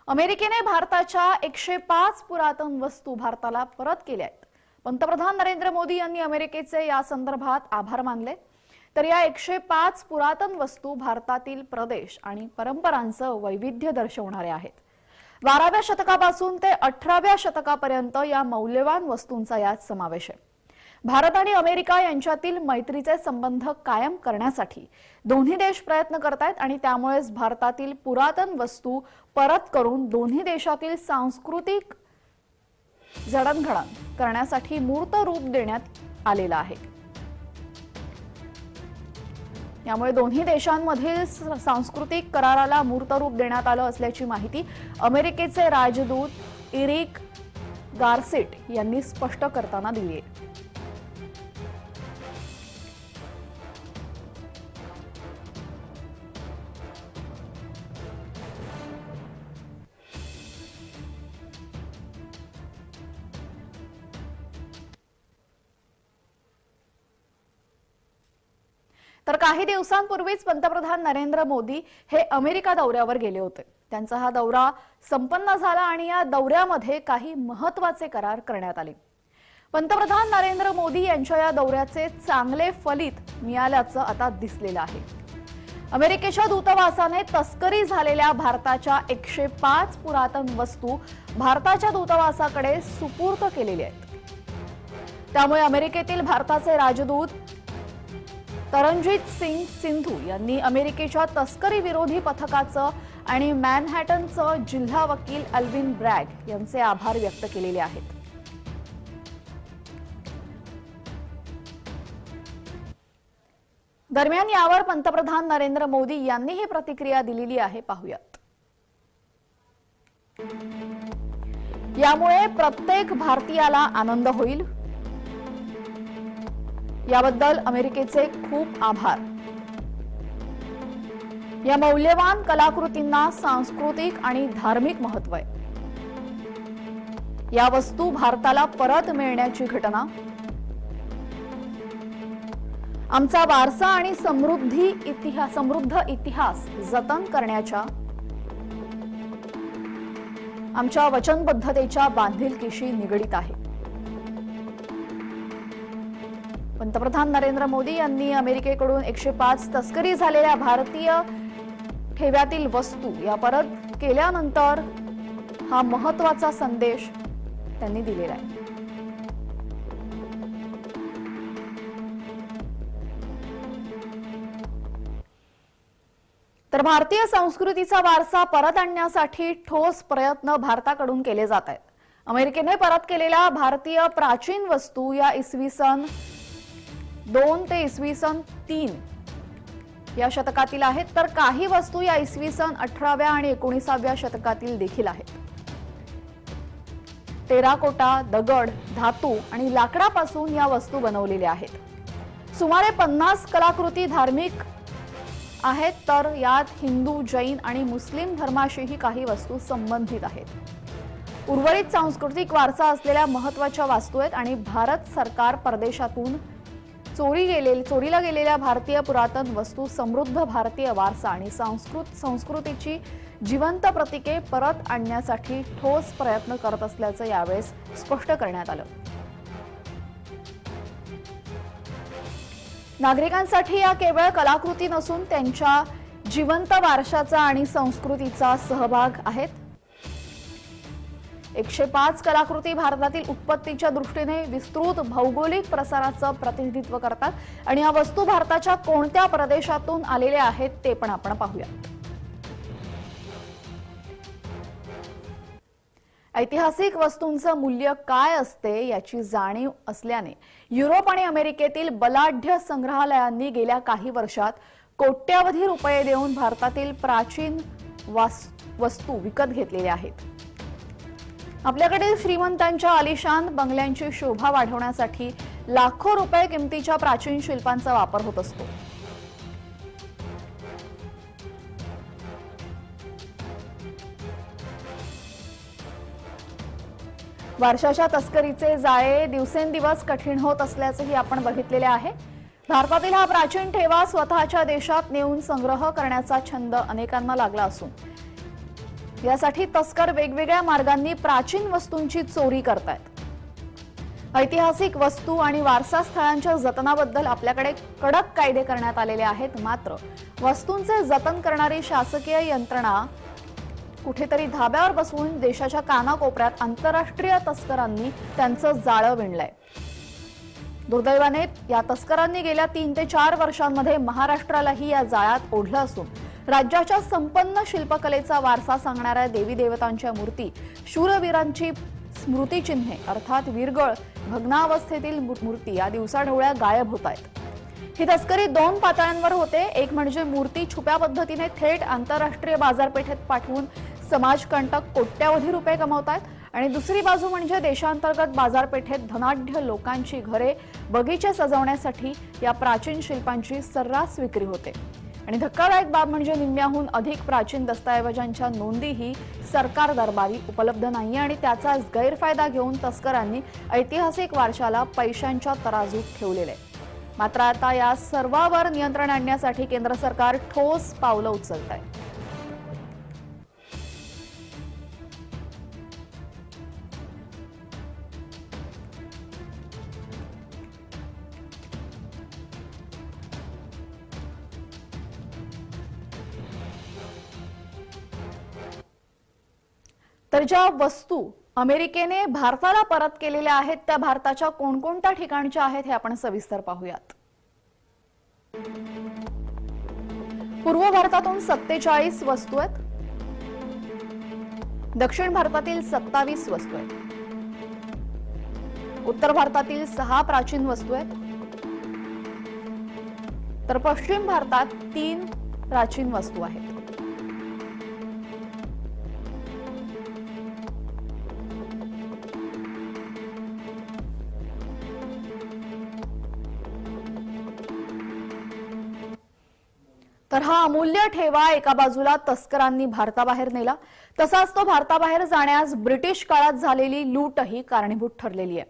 अमेरिकेने भारताच्या 105 पुरातन वस्तू भारताला परत केल्या आहेत। पंतप्रधान नरेंद्र मोदी यांनी अमेरिकेचे या संदर्भात आभार मानले। तर या 105 पुरातन वस्तू भारतातील प्रदेश आणि परंपरांचं वैविध्य दर्शवणारे आहेत। 12व्या शतकापासून ते 18व्या शतकापर्यंत या मौल्यवान वस्तूंचा यात समावेश आहे। भारत आणि अमेरिका यांच्यातील मैत्रीचे संबंध कायम करण्यासाठी दोन्ही देश प्रयत्न करतायत आणि त्यामुळेच भारतातील पुरातन वस्तू परत करून दोन्ही देशातील सांस्कृतिक जडणघडण करण्यासाठी मूर्त रूप देण्यात आलेलं आहे। यामुळे दोन्ही देशांमधील सांस्कृतिक कराराला मूर्त रूप देण्यात आलं असल्याची माहिती अमेरिकेचे राजदूत एरिक गारसेट यांनी स्पष्ट करताना दिली आहे। तर काही दिवसांपूर्वीच पंतप्रधान नरेंद्र मोदी हे अमेरिका दौऱ्यावर गेले होते। त्यांचा हा दौरा संपन्न झाला आणि या दौऱ्यामध्ये काही महत्त्वाचे करार करण्यात आले। पंतप्रधान नरेंद्र मोदी यांच्या या दौऱ्याचे चांगले फलित मिळाल्याचं आता दिसलेलं आहे। अमेरिकेच्या दूतावासाने तस्करी झालेल्या भारताच्या 105 पुरातन वस्तू भारताच्या दूतावासाकडे सुपूर्द केलेल्या आहेत। त्यामुळे अमेरिकेतील भारताचे राजदूत तरनजीत सिंग सिंधू यांनी अमेरिकेच्या तस्करी विरोधी पथकाचं आणि मॅनहॅटनचं जिल्हा वकील अल्विन ब्रॅग यांचे आभार व्यक्त केलेले आहेत। दरम्यान यावर पंतप्रधान नरेंद्र मोदी यांनीही प्रतिक्रिया दिलेली आहे, पाहूयात। यामुळे प्रत्येक भारतीयाला आनंद होईल, याबद्दल अमेरिकेचे खूप आभार। या मौल्यवान कलाकृतींना सांस्कृतिक आणि धार्मिक महत्त्व आहे। या वस्तू भारताला परत मिळण्याची घटना आमचा वारसा आणि समृद्ध इतिहास जतन करण्याच्या आमच्या वचनबद्धतेच्या बांधिलकीशी निगडीत आहे। पंतप्रधान नरेंद्र मोदी यांनी अमेरिकेकडून 105 तस्करी झालेल्या भारतीय ठेव्यातील वस्तू या परत केल्यानंतर हा महत्त्वाचा संदेश त्यांनी दिलेला आहे। तर भारतीय संस्कृतीचा वारसा परत आणण्यासाठी ठोस प्रयत्न भारताकडून केले जात आहेत। अमेरिकेने परत केलेल्या भारतीय प्राचीन वस्तू या इसवी सन 2 ते इसवी सन 3 या शतकातील आहेत, तर काही वस्तू या इसवी सन 18व्या आणि 19व्या शतकातील देखील आहेत। टेराकोटा, दगड, धातू आणि लाकडापासून या वस्तू बनवलेल्या आहेत। सुमारे 50 कलाकृती धार्मिक आहेत, तर यात हिंदू, जैन आणि मुस्लिम धर्माशीही काही वस्तू संबंधित आहेत। उर्वरित सांस्कृतिक वारसा असलेल्या महत्त्वाच्या वस्तू आहेत आणि भारत सरकार परदेशातून चोरीला गेलेल्या भारतीय पुरातन वस्तू, समृद्ध भारतीय वारसा आणि संस्कृतीची जिवंत प्रतीके परत आणण्यासाठी ठोस प्रयत्न करत असल्याचं यावेळेस स्पष्ट करण्यात आलं। नागरिकांसाठी या केवळ कलाकृती नसून त्यांच्या जिवंत वारशाचा आणि संस्कृतीचा सहभाग आहेत। 105 कलाकृती भारतातील उत्पत्तीच्या दृष्टीने विस्तृत भौगोलिक प्रसाराचं प्रतिनिधित्व करतात आणि या वस्तू भारताच्या कोणत्या प्रदेशातून आलेल्या आहेत ते पण आपण पाहूयात। ऐतिहासिक वस्तूंचं मूल्य काय असते याची जाणीव असल्याने युरोप आणि अमेरिकेतील बलाढ्य संग्रहालयांनी गेल्या काही वर्षात कोट्यावधी रुपये देऊन भारतातील प्राचीन वस्तू विकत घेतलेल्या आहेत। आपल्याकडील श्रीमंतांच्या आलिशान बंगल्यांची शोभा वाढवण्यासाठी लाखो रुपये किमतीच्या प्राचीन शिल्पांचा वापर होत असतो। वारशाच्या तस्करीचे जाळे दिवसेंदिवस कठीण होत असल्याचंही आपण बघितलेले आहे। भारतातील हा प्राचीन ठेवा स्वतःच्या देशात नेऊन संग्रह करण्याचा छंद अनेकांना लागला असून यासाठी तस्कर वेगवेगळ्या मार्गांनी प्राचीन वस्तूंची चोरी करतायत। ऐतिहासिक वस्तू आणि वारसा स्थळांच्या जतनाबद्दल आपल्याकडे कडक कायदे करण्यात आलेले आहेत, मात्र वस्तूंचे जतन करणारी शासकीय यंत्रणा कुठेतरी धाब्यावर बसवून देशाच्या कानाकोपऱ्यात आंतरराष्ट्रीय तस्करांनी त्यांचं जाळं विणलंय। दुर्दैवाने या तस्करांनी गेल्या 3 ते 4 वर्षांमध्ये महाराष्ट्रालाही या जाळ्यात ओढलं असून राज्याच्या संपन्न शिल्पकलेचा वारसा सांगणाऱ्या देवी देवतांच्या मूर्ती, शूरवीरांची स्मृतिचिन्हे अर्थात वीरगळ, भग्नावस्थेतील मूर्ती या दिवसाढवळ्या गायब होत आहेत। ही तस्करी 2 पातळ्यांवर होते। एक म्हणजे मूर्ती छुप्या पद्धतीने थेट आंतरराष्ट्रीय बाजारपेठेत पाठवून समाजकंटक कोट्यावधी रुपये कमवतात आणि दुसरी बाजू म्हणजे देशांतर्गत बाजारपेठेत धनाढ्य लोकांची घरे, बगीचे सजवण्यासाठी या प्राचीन शिल्पांची सर्रास विक्री होते। आणि धक्कादायक बाब म्हणजे निम्म्याहून अधिक प्राचीन दस्तऐवजांच्या नोंदीही सरकार दरबारी उपलब्ध नाही आणि त्याचाच गैरफायदा घेऊन तस्करांनी ऐतिहासिक वारशाला पैशांच्या तराजूत ठेवलेले। मात्र आता या सर्वावर नियंत्रण आणण्यासाठी केंद्र सरकार ठोस पावलं उचलत आहे। तर ज्या वस्तू अमेरिकेने भारताला परत केलेल्या आहेत त्या भारताच्या कोणकोणत्या ठिकाणच्या आहेत हे आपण सविस्तर पाहूयात। पूर्व भारतातून 47 वस्तू आहेत, दक्षिण भारतातील 27 वस्तू आहेत, उत्तर भारतातील 6 प्राचीन वस्तू आहेत, तर पश्चिम भारतात 3 प्राचीन वस्तू आहेत। तर हा अमूल्य ठेवा एका बाजूला तस्करांनी भारताबाहेर नेला, तसाच तो भारताबाहेर जाण्यास ब्रिटिश काळात झालेली लूटही कारणीभूत ठरलेली आहे।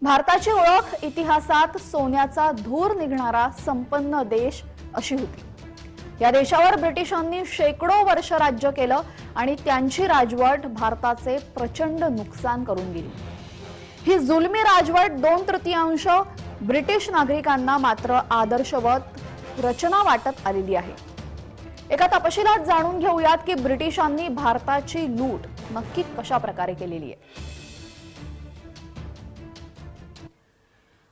भारताची ओळख इतिहासात सोन्याचा धूर निघणारा संपन्न देश अशी होती। या देशावर ब्रिटिशांनी शेकडो वर्ष राज्य केलं आणि त्यांची राजवट भारताचे प्रचंड नुकसान करून गेली। ही जुलमी राजवट 2/3 ब्रिटिश नागरिकांना मात्र आदर्शवत रचना वाटत आलेली आहे। एका तपशिलात जाणून घेऊयात की ब्रिटिशांनी भारताची लूट नक्की कशा प्रकारे केलेली आहे।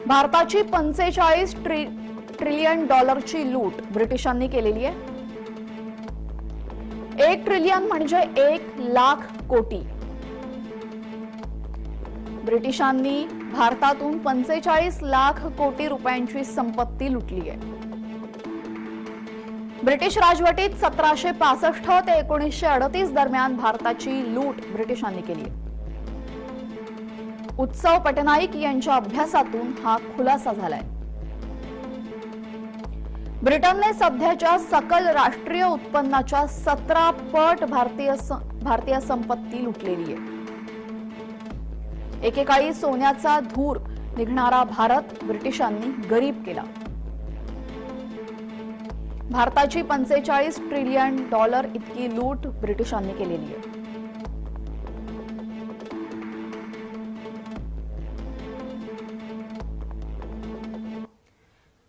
भारताची 45 ट्रिलियन डॉलरची लूट ब्रिटिशांनी केलेली आहे। 1 ट्रिलियन म्हणजे 1 लाख कोटी। ब्रिटिशांनी भारतातून 45 लाख कोटी रुपयांची संपत्ती लुटली आहे। ब्रिटिश राजवटीत 1765 ते 1938 दरम्यान भारताची लूट ब्रिटिशांनी केली। उत्सव पटनाईक यांच्या अभ्यासातून हा खुलासा झालाय। ब्रिटनने सध्याच्या सकल राष्ट्रीय उत्पन्नाच्या 17 पट भारतीय संपत्ती लुटलेली आहे। एकेकाळी सोन्याचा धूर निघणारा भारत ब्रिटिशांनी गरीब केला। भारताची 45 ट्रिलियन डॉलर इतकी लूट ब्रिटिशांनी केलेली आहे।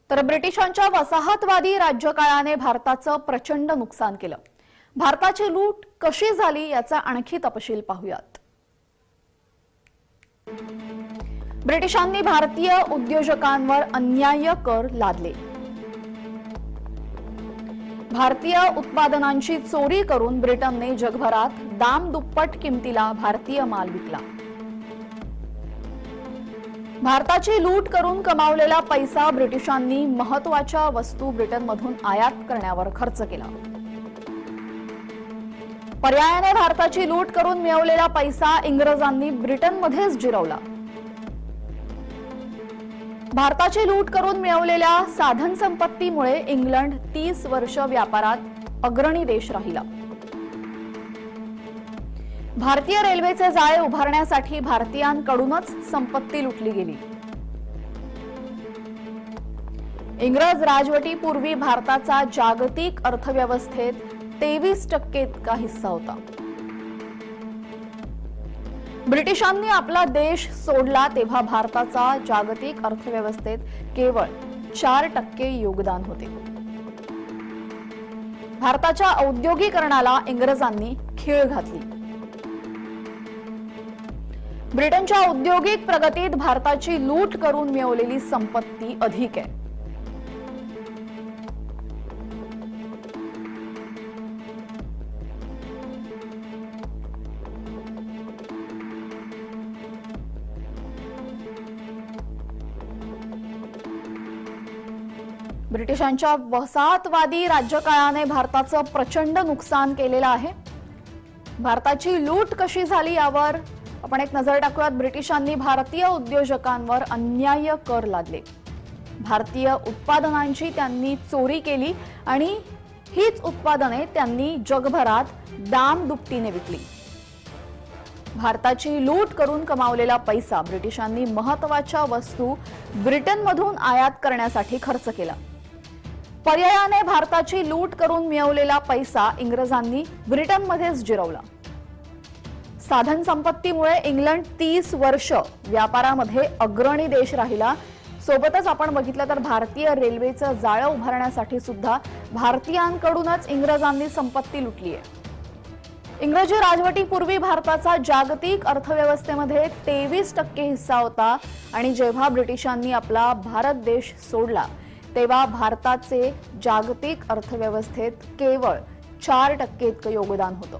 तर ब्रिटिशांच्या वसाहतवादी राज्यकाळाने भारताचं प्रचंड नुकसान केलं। भारताची लूट कशी झाली याचा आणखी तपशील पाहूयात। ब्रिटिशांनी भारतीय उद्योजकांवर अन्याय्य कर लादले। भारतीय उत्पादनांची चोरी करून ब्रिटनने जगभरात दाम दुप्पट किमतीला भारतीय माल विकला। भारताची लूट करून कमावलेला पैसा ब्रिटिशांनी महत्त्वाच्या वस्तू ब्रिटनमधून आयात करण्यावर खर्च केला। पर्यायाने भारताची लूट करून मिळवलेला पैसा इंग्रजांनी ब्रिटनमध्येच जिरवला। भारताची लूट करून मिळवलेल्या साधन संपत्तीमुळे इंग्लंड 30 वर्ष व्यापारात अग्रणी देश राहिला। भारतीय रेल्वेचे जाळे उभारण्यासाठी भारतीयांकडूनच संपत्ती लुटली गेली। इंग्रज राजवटीपूर्वी भारताचा जागतिक अर्थव्यवस्थेत 23% इतका हिस्सा होता। ब्रिटिशांनी आपला देश सोडला तेव्हा भारताचा जागतिक अर्थव्यवस्थेत केवळ 4% योगदान होते. भारताच्या औद्योगिकरणाला इंग्रजांनी खीळ घातली. ब्रिटनच्या औद्योगिक प्रगतीत भारताची लूट करून मिळवलेली संपत्ती अधिक आहे. ब्रिटिशांच्या वसाहतवादी राज्यकाळाने भारताचं प्रचंड नुकसान केलेलं आहे. भारताची लूट कशी झाली यावर आपण एक नजर टाकूयात. ब्रिटिशांनी भारतीय उद्योजकांवर अन्याय्य कर लादले. भारतीय उत्पादनांची त्यांनी चोरी केली आणि हीच उत्पादने त्यांनी जगभरात दामदुपटीने विकली. भारताची लूट करून कमावलेला पैसा ब्रिटिशांनी महत्त्वाच्या वस्तू ब्रिटनमधून आयात करण्यासाठी खर्च केला. पर्यायाने भारताची लूट करून मिळवलेला पैसा इंग्रजांनी ब्रिटनमध्येच जिरवला. साधन संपत्तीमुळे इंग्लंड 30 वर्ष व्यापारामध्ये अग्रणी देश राहिला. सोबतच आपण बघितलं तर भारतीय रेल्वेचं जाळं उभारण्यासाठी सुद्धा भारतीयांकडूनच इंग्रजांनी संपत्ती लुटली आहे. इंग्रजी राजवटीपूर्वी भारताचा जागतिक अर्थव्यवस्थेमध्ये 23% हिस्सा होता आणि जेव्हा ब्रिटिशांनी आपला भारत देश सोडला तेव्हा भारताचे जागतिक अर्थव्यवस्थेत केवळ 4% इतकं योगदान होतं.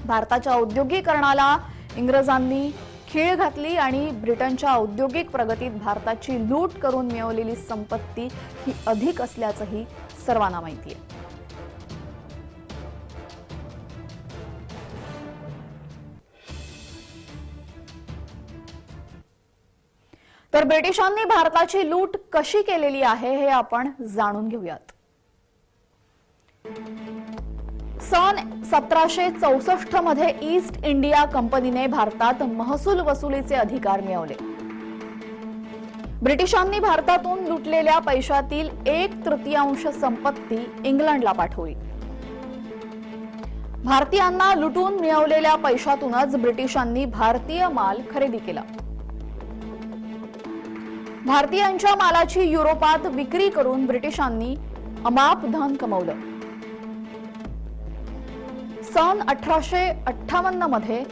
भारताच्या औद्योगिकरणाला इंग्रजांनी खीळ घातली आणि ब्रिटनच्या औद्योगिक प्रगतीत भारताची लूट करून मिळवलेली संपत्ती ही अधिक असल्याचंही सर्वांना माहिती आहे. तर ब्रिटिशांनी भारताची लूट कशी केलेली आहे हे आपण जाणून घेऊयात. सन 1764 मध्ये ईस्ट इंडिया कंपनीने भारतात महसूल वसुलीचे अधिकार मिळवले. ब्रिटिशांनी भारतातून लुटलेल्या पैशातील 1/3 संपत्ती इंग्लंडला पाठवली. भारतीयांना लुटून मिळवलेल्या पैशातूनच ब्रिटिशांनी भारतीय माल खरेदी केला. भारतीयांच्या मालाची युरोपात विक्री करून ब्रिटिशांनी अमाप धन कमवलं. सन 1858 मध्ये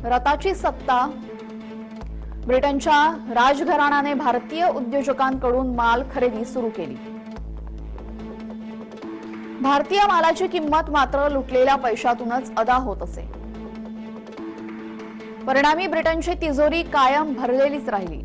रताची सत्ता ब्रिटनच्या राजघराण्याने भारतीय उद्योजकांकडून माल खरेदी सुरू केली. भारतीय मालाची किंमत मात्र लुटलेल्या पैशातूनच अदा होत असे. परिणामी ब्रिटनची तिजोरी कायम भरलेलीच राहिली.